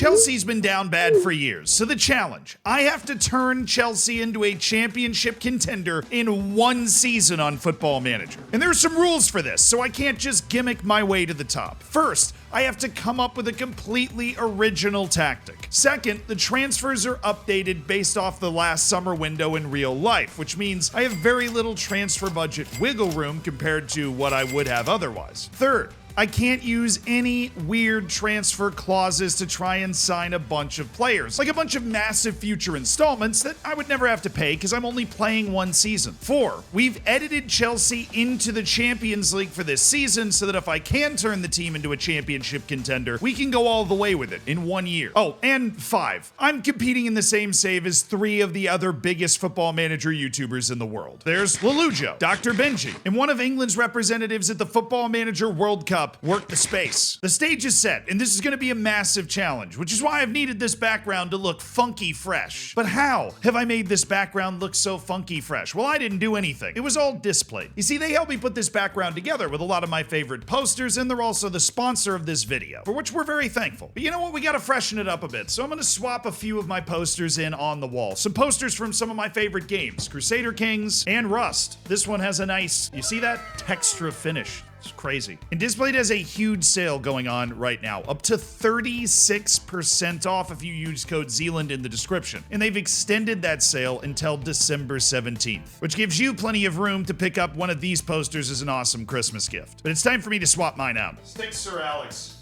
Chelsea's been down bad for years, so the challenge: I have to turn Chelsea into a championship contender in one season on Football Manager. And there are some rules for this, so I can't just gimmick my way to the top. First, I have to come up with a completely original tactic. Second, the transfers are updated based off the last summer window in real life, which means I have very little transfer budget wiggle room compared to what I would have otherwise. Third, I can't use any weird transfer clauses to try and sign a bunch of players, like a bunch of massive future installments that I would never have to pay because I'm only playing one season. 4, we've edited Chelsea into the Champions League for this season so that if I can turn the team into a championship contender, we can go all the way with it in 1 year. Oh, and 5, I'm competing in the same save as 3 of the other biggest Football Manager YouTubers in the world. There's Lelujo, Dr. Benji, and one of England's representatives at the Football Manager World Cup. Work the space. The stage is set, and this is going to be a massive challenge, which is why I've needed this background to look funky fresh. But how have I made this background look so funky fresh? Well, I didn't do anything. It was all displayed. You see, they helped me put this background together with a lot of my favorite posters, and they're also the sponsor of this video, for which we're very thankful. But you know what? We gotta freshen it up a bit, so I'm gonna swap a few of my posters in on the wall. Some posters from some of my favorite games, Crusader Kings and Rust. This one has a nice, you see that? Textura finish. It's crazy. And Displayed has a huge sale going on right now, up to 36% off if you use code Zealand in the description. And they've extended that sale until December 17th, which gives you plenty of room to pick up one of these posters as an awesome Christmas gift. But it's time for me to swap mine out. Stick Sir Alex.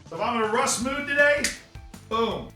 So if I'm in a Rust mood today, boom.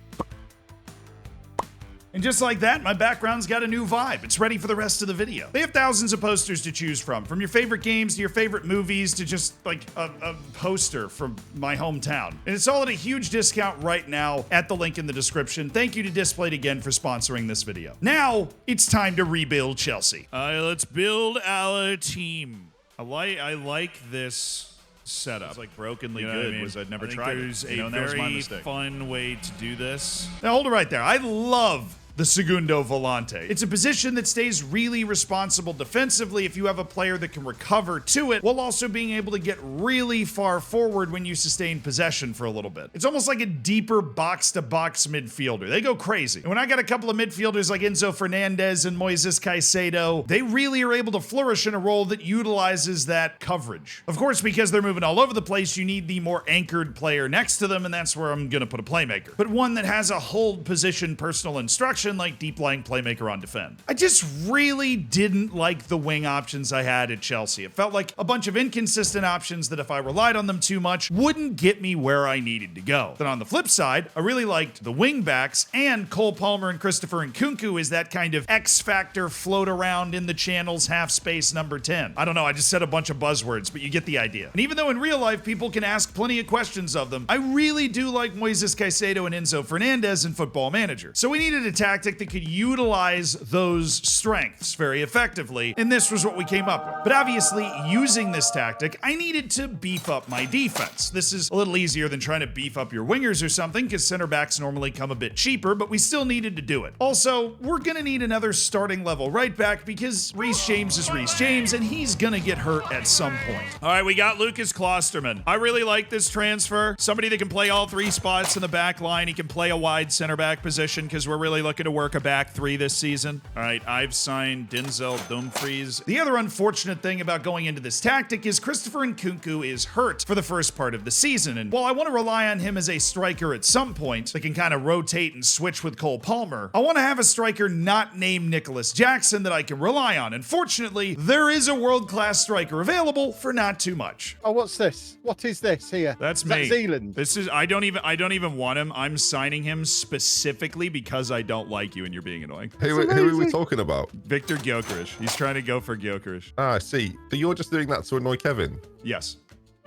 And just like that, my background's got a new vibe. It's ready for the rest of the video. They have thousands of posters to choose from your favorite games to your favorite movies to just like a poster from my hometown. And it's all at a huge discount right now at the link in the description. Thank you to Displayed again for sponsoring this video. Now, it's time to rebuild Chelsea. Let's build our team. I like this setup. It's like brokenly good. I mean? I'd never tried it. There's a very fun way to do this. Now hold it right there. I love the Segundo Volante. It's a position that stays really responsible defensively if you have a player that can recover to it, while also being able to get really far forward when you sustain possession for a little bit. It's almost like a deeper box-to-box midfielder. They go crazy. And when I got a couple of midfielders like Enzo Fernandez and Moises Caicedo, they really are able to flourish in a role that utilizes that coverage. Of course, because they're moving all over the place, you need the more anchored player next to them, and that's where I'm gonna put a playmaker. But one that has a hold position personal instruction like deep lying playmaker on defend. I just really didn't like the wing options I had at Chelsea. It felt like a bunch of inconsistent options that if I relied on them too much wouldn't get me where I needed to go. Then on the flip side, I really liked the wing backs, and Cole Palmer and Christopher Nkunku is that kind of X factor float around in the channels half space number 10. I don't know, I just said a bunch of buzzwords, but you get the idea. And even though in real life people can ask plenty of questions of them, I really do like Moises Caicedo and Enzo Fernandez in Football Manager. So we needed a tactic that could utilize those strengths very effectively, and this was what we came up with. But obviously, using this tactic, I needed to beef up my defense. This is a little easier than trying to beef up your wingers or something, because center backs normally come a bit cheaper, but we still needed to do it. Also, we're gonna need another starting level right back because Reece James is Reece James, and he's gonna get hurt at some point. All right, we got Lucas Klosterman. I really like this transfer. Somebody that can play all 3 spots in the back line. He can play a wide center back position because we're really looking to work a back 3 this season. All right, I've signed Denzel Dumfries. The other unfortunate thing about going into this tactic is Christopher Nkunku is hurt for the first part of the season, and while I want to rely on him as a striker at some point that can kind of rotate and switch with Cole Palmer, I want to have a striker not named Nicholas Jackson that I can rely on, and fortunately, there is a world-class striker available for not too much. Oh, what's this? What is this here? That's is me. That Zealand? This is, I don't even want him. I'm signing him specifically because I don't like you and you're being annoying. Who are we talking about? Victor Gyökeres. He's trying to go for Gyökeres. Ah, I see. So you're just doing that to annoy Kevin? Yes.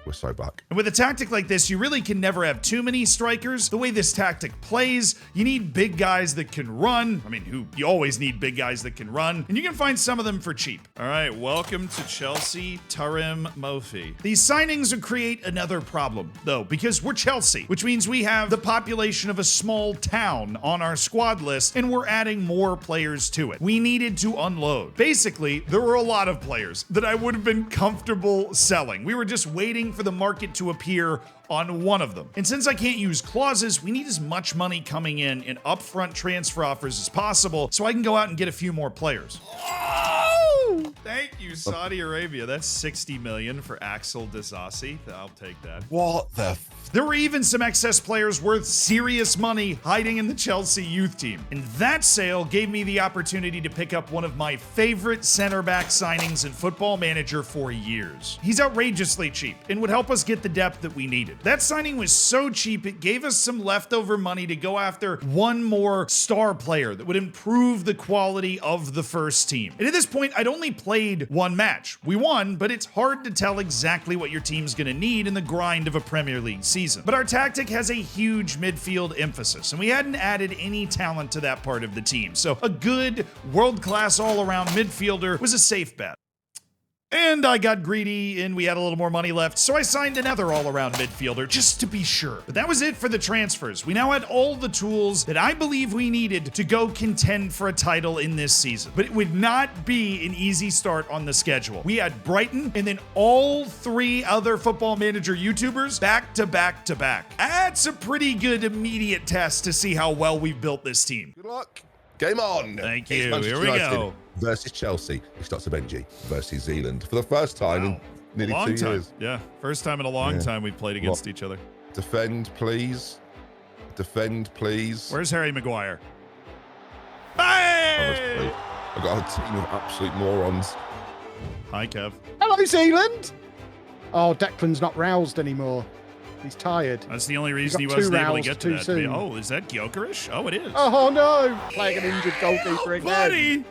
We're so back. And with a tactic like this, you really can never have too many strikers. The way this tactic plays, you need big guys that can run. I mean, you always need big guys that can run, and you can find some of them for cheap. All right, welcome to Chelsea, Tarim Mofi. These signings will create another problem, though, because we're Chelsea, which means we have the population of a small town on our squad list, and we're adding more players to it. We needed to unload. Basically, there were a lot of players that I would have been comfortable selling. We were just waiting for the market to appear on one of them. And since I can't use clauses, we need as much money coming in upfront transfer offers as possible so I can go out and get a few more players. Oh! Thank you, Saudi Arabia. That's 60 million for Axel Disasi. I'll take that. What the There were even some excess players worth serious money hiding in the Chelsea youth team. And that sale gave me the opportunity to pick up one of my favorite center back signings in Football Manager for years. He's outrageously cheap and would help us get the depth that we needed. That signing was so cheap, it gave us some leftover money to go after one more star player that would improve the quality of the first team. And at this point, I'd only played one match. We won, but it's hard to tell exactly what your team's gonna need in the grind of a Premier League season. But our tactic has a huge midfield emphasis, and we hadn't added any talent to that part of the team. So a good, world-class all-around midfielder was a safe bet. And I got greedy and we had a little more money left, so I signed another all-around midfielder just to be sure. But that was it for the transfers. We now had all the tools that I believe we needed to go contend for a title in this season. But it would not be an easy start on the schedule. We had Brighton and then all 3 other Football Manager YouTubers back to back to back. That's a pretty good immediate test to see how well we've built this team. Good luck. Game on. Thank It's you. Manchester Here we United go. Versus Chelsea. It's Dr. Benji versus Zealand for the first time in nearly Long 2 time. years. Yeah, first time in a long time we've played against each other. Defend, please. Defend, please. Where's Harry Maguire? Hey! I've got a team of absolute morons. Hi, Kev. Hello, Zealand. Oh, Declan's not roused anymore. He's tired. That's the only reason he got wasn't two able to roused get to too that. soon. Oh, is that Gyökeres? Oh, it is. Oh no! Playing an injured goalkeeper again. Buddy!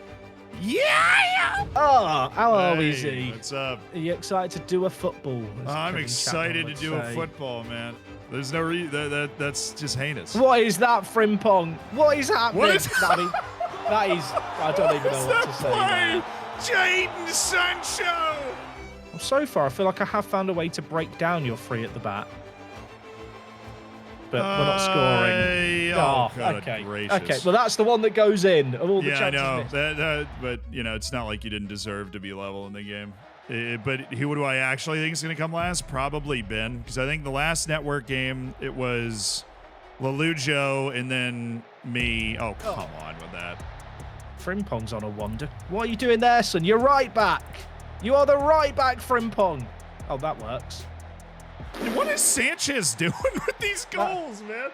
Yeah! Oh, how are we, Hey, Z? what's up? Are you excited to do a football? as I'm Kevin excited Chapman to would do a say? football, man. There's no reason. That's just heinous. What is that, Frimpong? What is happening? What is- I mean, that is. I don't even know what to say. Play! there. Jadon Sancho! So far, I feel like I have found a way to break down your 3 at the back. But we're not scoring. Oh, God okay. gracious. Okay, well, that's the one that goes in of all the Yeah, I chances. know. missed. But, you know, it's not like you didn't deserve to be level in the game. But who do I actually think is going to come last? Probably Ben. Because I think the last network game, it was Lelujo and then me. Oh, come on with that. Frimpong's on a wander. What are you doing there, son? You're right back. You are the right back, Frimpong. Oh, that works. What is Sanchez doing with these goals, man?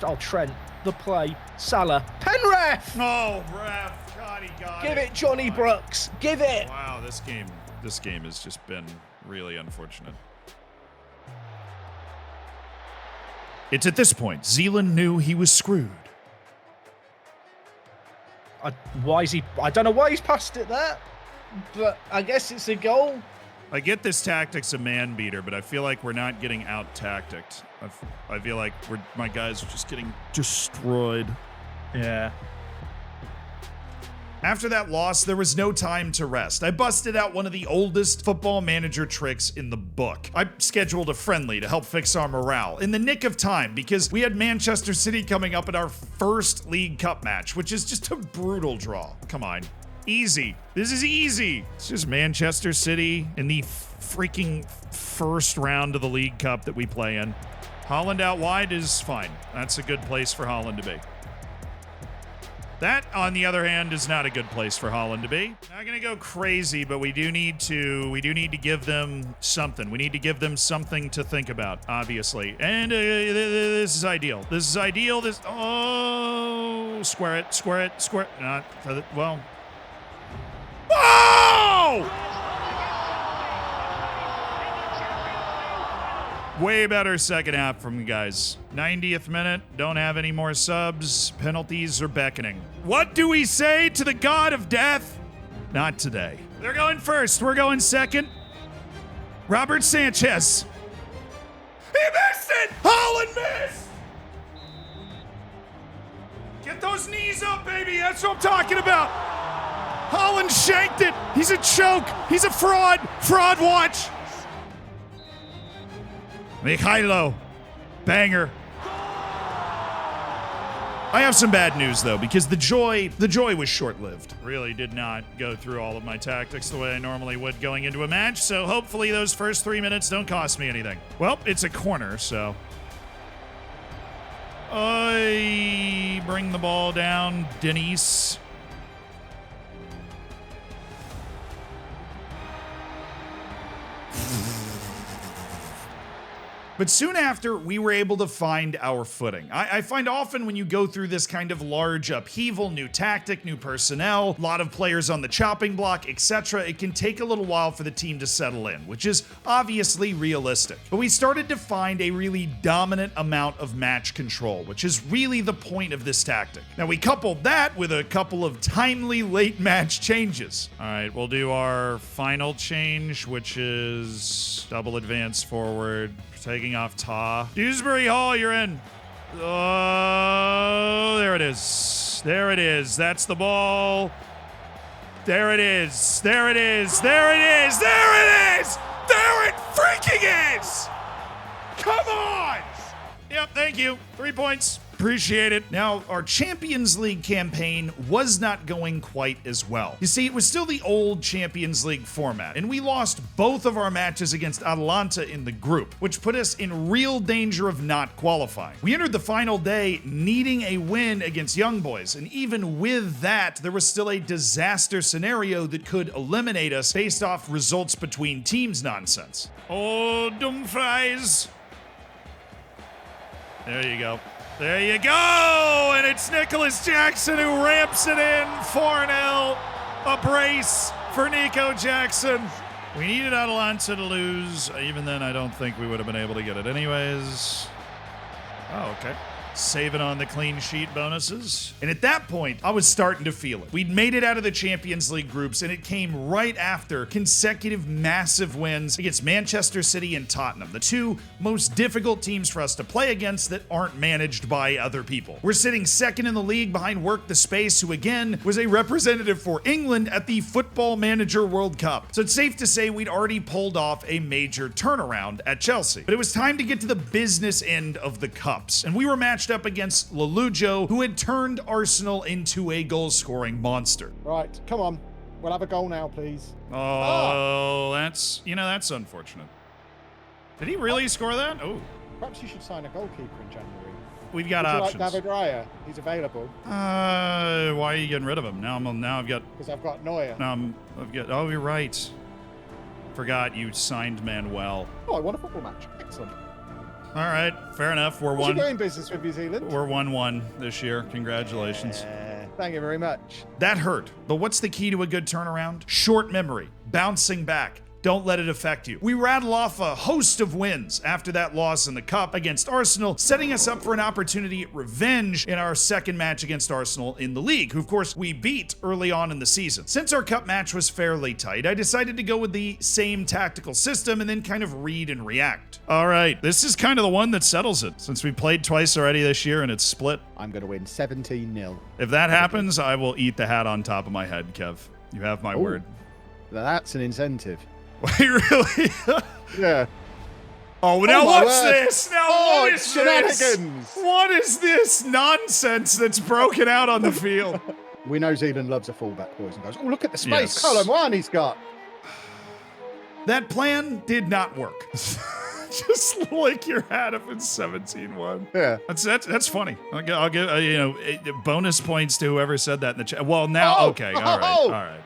Oh, Trent, the play, Salah, Penrith. Oh, ref. God, he got Give it, Johnny Brooks. Give it. Wow, this game has just been really unfortunate. It's at this point Zealand knew he was screwed. Why is he? I don't know why he's passed it there, but I guess it's a goal. I get this tactic's a man beater, but I feel like we're not getting out tacticked. I feel like my guys are just getting destroyed. Yeah. After that loss, there was no time to rest. I busted out one of the oldest Football Manager tricks in the book. I scheduled a friendly to help fix our morale in the nick of time because we had Manchester City coming up in our first League Cup match, which is just a brutal draw. Come on. Easy. This is easy. It's just Manchester City in the freaking first round of the League Cup that we play in. Holland out wide is fine. That's a good place for Holland to be. That, on the other hand, is not a good place for Holland to be. Not gonna go crazy, but we do need to give them something. We need to give them something to think about, obviously. And this is ideal. This is ideal. Square it. Not well. Oh! Way better second half from the guys. 90th minute, don't have any more subs. Penalties are beckoning. What do we say to the god of death? Not today. They're going first. We're going second. Robert Sanchez. He missed it! Holland missed! Get those knees up, baby. That's what I'm talking about. Holland shanked it. He's a choke. He's a fraud. Fraud watch. Mikhailo. Banger. I have some bad news though, because the joy was short-lived. Really did not go through all of my tactics the way I normally would going into a match, so hopefully those first 3 minutes don't cost me anything. Well, it's a corner, so I bring the ball down, Denise. But soon after, we were able to find our footing. I find often when you go through this kind of large upheaval, new tactic, new personnel, a lot of players on the chopping block, etc., it can take a little while for the team to settle in, which is obviously realistic. But we started to find a really dominant amount of match control, which is really the point of this tactic. Now, we coupled that with a couple of timely late match changes. All right, we'll do our final change, which is double advance forward, taking off Ta. Dewsbury Hall, you're in. Oh, there it is. There it is. That's the ball. There it is. There it is. There it is. There it is. There it freaking is. Come on. Yep, thank you. 3 points. Appreciate it. Now, our Champions League campaign was not going quite as well. You see, it was still the old Champions League format, and we lost both of our matches against Atalanta in the group, which put us in real danger of not qualifying. We entered the final day needing a win against Young Boys, and even with that, there was still a disaster scenario that could eliminate us based off results between teams nonsense. Oh, Dumfries. There you go. There you go! And it's Nicholas Jackson who ramps it in. 4-0. A brace for Nico Jackson. We needed Atalanta to lose. Even then, I don't think we would have been able to get it anyways. Oh, okay. Saving on the clean sheet bonuses. And at that point, I was starting to feel it. We'd made it out of the Champions League groups, and it came right after consecutive massive wins against Manchester City and Tottenham, the two most difficult teams for us to play against that aren't managed by other people. We're sitting second in the league behind Work the Space, who again was a representative for England at the Football Manager World Cup. So it's safe to say we'd already pulled off a major turnaround at Chelsea. But it was time to get to the business end of the cups, and we were matched up against Lelujo, who had turned Arsenal into a goal-scoring monster. Right, come on. We'll have a goal now, please. Oh, that's unfortunate. Did he really score that? Oh. Perhaps you should sign a goalkeeper in January. We've got Would you options. like David Raya? He's available. Why are you getting rid of him? Now I've got. Because I've got Neuer. Oh, you're right. Forgot you signed Manuel. Oh, I won a football match. Excellent. All right, fair enough. We're How's you doing business with New Zealand? We're 1-1 this year. Congratulations. Thank you very much. That hurt. But what's the key to a good turnaround? Short memory, bouncing back. Don't let it affect you. We rattle off a host of wins after that loss in the Cup against Arsenal, setting us up for an opportunity at revenge in our second match against Arsenal in the league, who of course we beat early on in the season. Since our Cup match was fairly tight, I decided to go with the same tactical system and then kind of read and react. All right, this is kind of the one that settles it, since we played twice already this year and it's split. I'm going to win 17-0. If that happens, I will eat the hat on top of my head, Kev. You have my word. That's an incentive. Wait, really? Yeah. Oh, now what's this? Now what is shenanigans. this? What is this nonsense that's broken out on the field? We know Zealand loves a fullback, boys and girls. Oh, look at the space Yes. column one he's got. That plan did not work. Just lick your hat if it's 17-1. Yeah. That's funny. I'll give bonus points to whoever said that in the chat. Well, now okay, all right.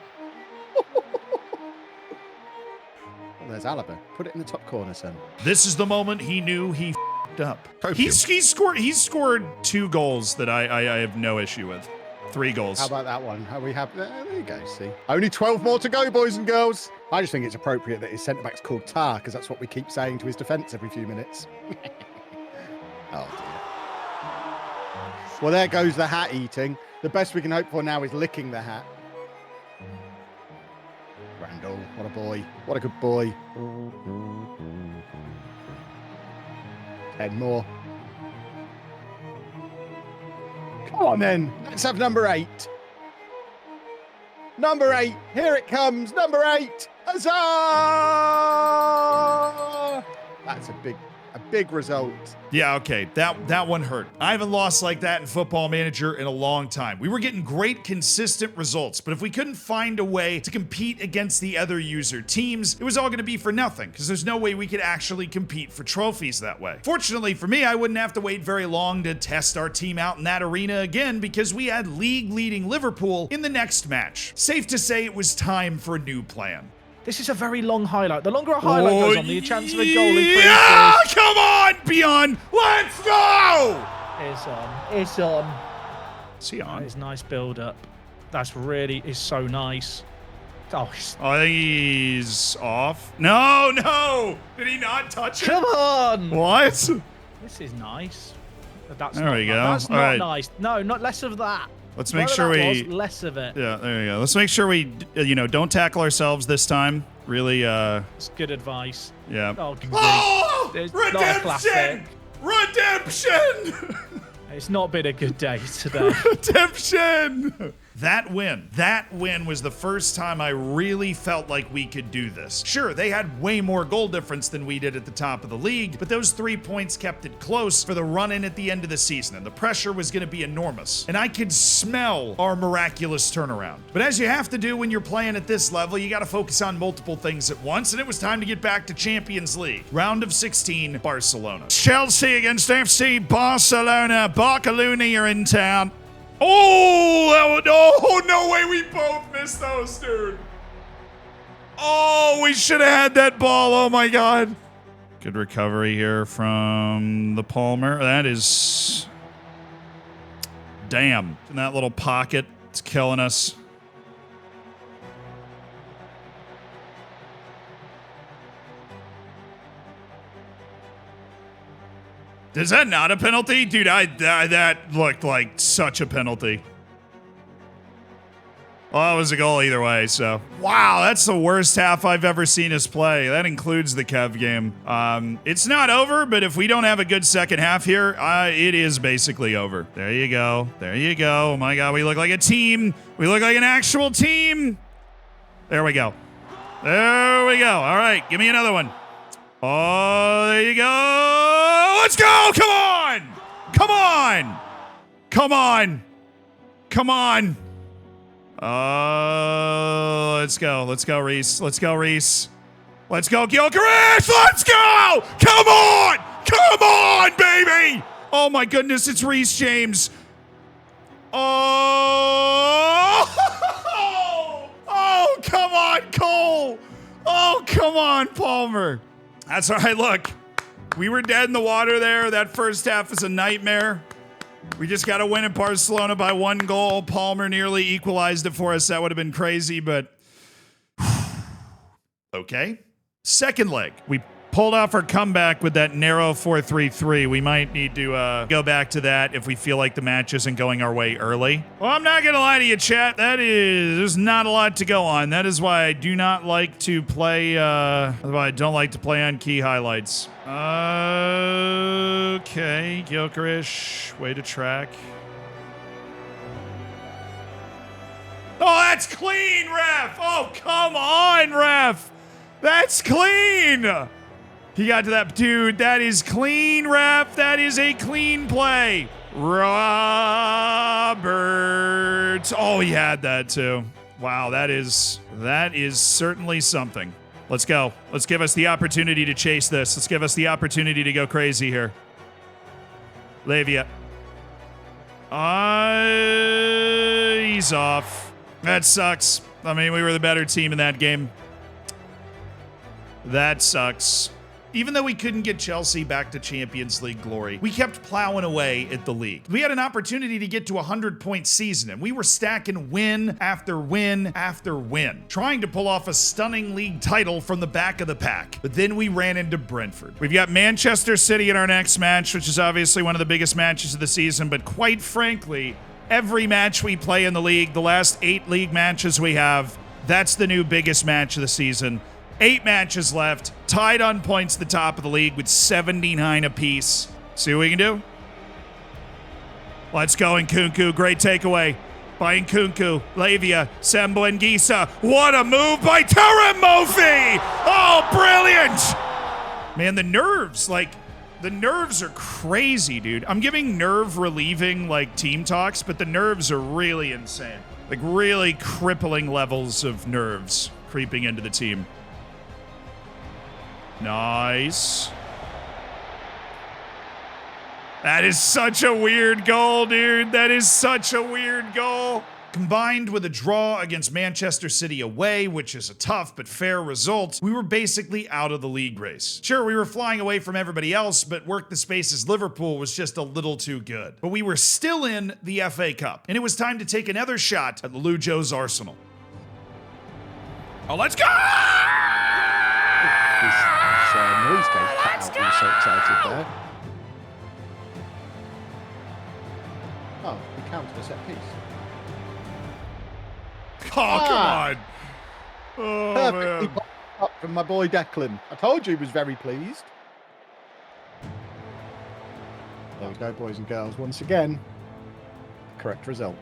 There's Alaba. Put it in the top corner, son. This is the moment he knew he f***ed up. He's scored 2 goals that I have no issue with. 3 goals. How about that one? How we have there you go, see. Only 12 more to go, boys and girls. I just think it's appropriate that his centre-back's called Tar, because that's what we keep saying to his defence every few minutes. Oh, dear. Well, there goes the hat eating. The best we can hope for now is licking the hat. Randall, what a boy. What a good boy. 10 more. Come on, then. Let's have number 8. Number 8. Here it comes. Number 8. Huzzah! That's a Big result. Yeah, okay. That one hurt. I haven't lost like that in Football Manager in a long time. We were getting great, consistent results, but if we couldn't find a way to compete against the other user teams, it was all going to be for nothing, because there's no way we could actually compete for trophies that way. Fortunately for me, I wouldn't have to wait very long to test our team out in that arena again, because we had league-leading Liverpool in the next match. Safe to say it was time for a new plan. This is a very long highlight. The longer a highlight goes on, the chance of a goal increases. Yeah, come on, Beyond. Let's go. It's on. It's on. Is he on? That is nice build-up. That's really is so nice. Oh, I think he's off. No. Did he not touch it? come on. What? This is nice. That's There not, we go. That's All not right. nice. No, not less of that. Let's make Whatever sure that we... was, less of it. Yeah, there you go. Let's make sure we, don't tackle ourselves this time. Really, It's good advice. yeah. Oh, it's not a classic. Redemption! It's not been a good day today. Redemption! That win was the first time I really felt like we could do this. Sure, they had way more goal difference than we did at the top of the league, but those 3 points kept it close for the run-in at the end of the season, and the pressure was going to be enormous. And I could smell our miraculous turnaround. But as you have to do when you're playing at this level, you got to focus on multiple things at once, and it was time to get back to Champions League. Round of 16, Barcelona. Chelsea against FC Barcelona. Barcelona are in town. Oh, no way we both missed those, dude. Oh, we should have had that ball. Oh, my God. Good recovery here from the Palmer. That is... Damn. In that little pocket, it's killing us. Is that not a penalty? Dude, that looked like such a penalty. Well, that was a goal either way, so. Wow, that's the worst half I've ever seen us play. That includes the Kev game. It's not over, but if we don't have a good second half here, it is basically over. There you go. There you go. Oh my God, we look like a team. We look like an actual team. There we go. There we go. All right, give me another one. Oh, there you go. Let's go. Come on. Come on. Come on. Come on. Let's go. Let's go, Reese. Let's go, Reese. Let's go, Gilchrist. Let's go. Come on. Come on, baby. Oh, my goodness. It's Reese James. Oh. Oh, come on, Cole. Oh, come on, Palmer. That's all right. Look, we were dead in the water there. That first half is a nightmare. We just got to win at Barcelona by 1 goal. Palmer nearly equalized it for us. That would have been crazy, but okay. Second leg. We pulled off our comeback with that narrow 4-3-3. We might need to go back to that if we feel like the match isn't going our way early. Well, I'm not going to lie to you, chat. There's not a lot to go on. That is why I do not like to play, I don't like to play on key highlights. Okay, Gilchrist, way to track. Oh, that's clean, ref! Oh, come on, ref! That's clean! He got to that. Dude, that is clean, ref. That is a clean play. Robert. Oh, he had that too. Wow, that is certainly something. Let's go. Let's give us the opportunity to chase this. Let's give us the opportunity to go crazy here. Lavia. He's off. That sucks. I mean, we were the better team in that game. That sucks. Even though we couldn't get Chelsea back to Champions League glory, we kept plowing away at the league. We had an opportunity to get to a 100-point season, and we were stacking win after win after win, trying to pull off a stunning league title from the back of the pack. But then we ran into Brentford. We've got Manchester City in our next match, which is obviously one of the biggest matches of the season, but quite frankly, every match we play in the league, the last 8 league matches we have, that's the new biggest match of the season. 8 matches left, tied on points at the top of the league with 79 apiece. See what we can do? Let's go, Nkunku. Great takeaway by Nkunku. Lavia, Sembo-Anguissa. What a move by Tarem Mofi! Oh, brilliant! Man, the nerves, like, The nerves are crazy, dude. I'm giving nerve relieving like team talks, but the nerves are really insane. Like really crippling levels of nerves creeping into the team. Nice. That is such a weird goal, dude. That is such a weird goal. Combined with a draw against Manchester City away, which is a tough but fair result, we were basically out of the league race. Sure, we were flying away from everybody else, but Work the Space's Liverpool was just a little too good. But we were still in the FA Cup, and it was time to take another shot at Lujo's Arsenal. Oh, let's go! Let's go! So excited there. Oh, we counted a set piece. Oh, come on. Oh, Perfectly man. popped up from my boy Declan. I told you he was very pleased. There we go, boys and girls. Once again, correct result.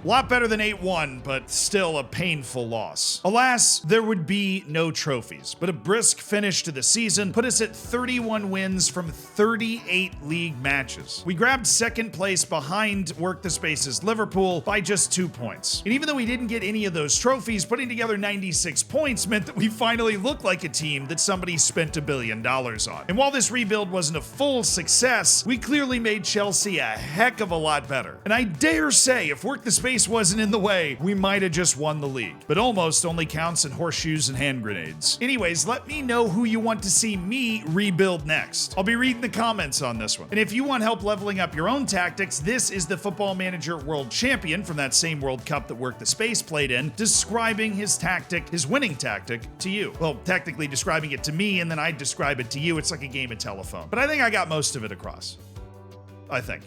A lot better than 8-1, but still a painful loss. Alas, there would be no trophies, but a brisk finish to the season put us at 31 wins from 38 league matches. We grabbed second place behind Work the Space's Liverpool by just 2 points. And even though we didn't get any of those trophies, putting together 96 points meant that we finally looked like a team that somebody spent $1 billion on. And while this rebuild wasn't a full success, we clearly made Chelsea a heck of a lot better. And I dare say, if Work the Space wasn't in the way, we might have just won the league. But almost only counts in horseshoes and hand grenades. Anyways, let me know who you want to see me rebuild next. I'll be reading the comments on this one. And if you want help leveling up your own tactics, this is the Football Manager World Champion from that same World Cup that Work the Space played in, describing his tactic, his winning tactic, to you. Well, technically describing it to me, and then I'd describe it to you. It's like a game of telephone. But I think I got most of it across. I think.